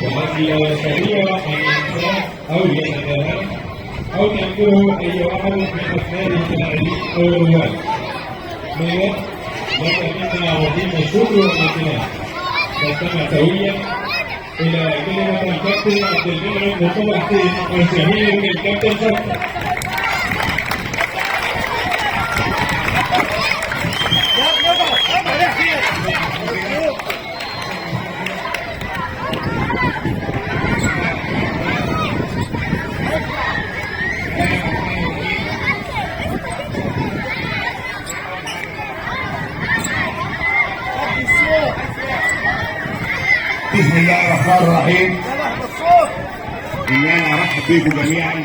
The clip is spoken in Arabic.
والتي لو يستطيع أن ينساه أو يتجاهله أو تنكره أي واحد من أفراد اللاعبين أو الرواد. لذا منا وزير الشكر والامتنان نستمع سويا إلى كلمة الكابتن عبد المنعم مصطفى حسين والشهير بالكابتن شرف. بسم الله الرحمن الرحيم. إن أنا أرحب بكم جميعا.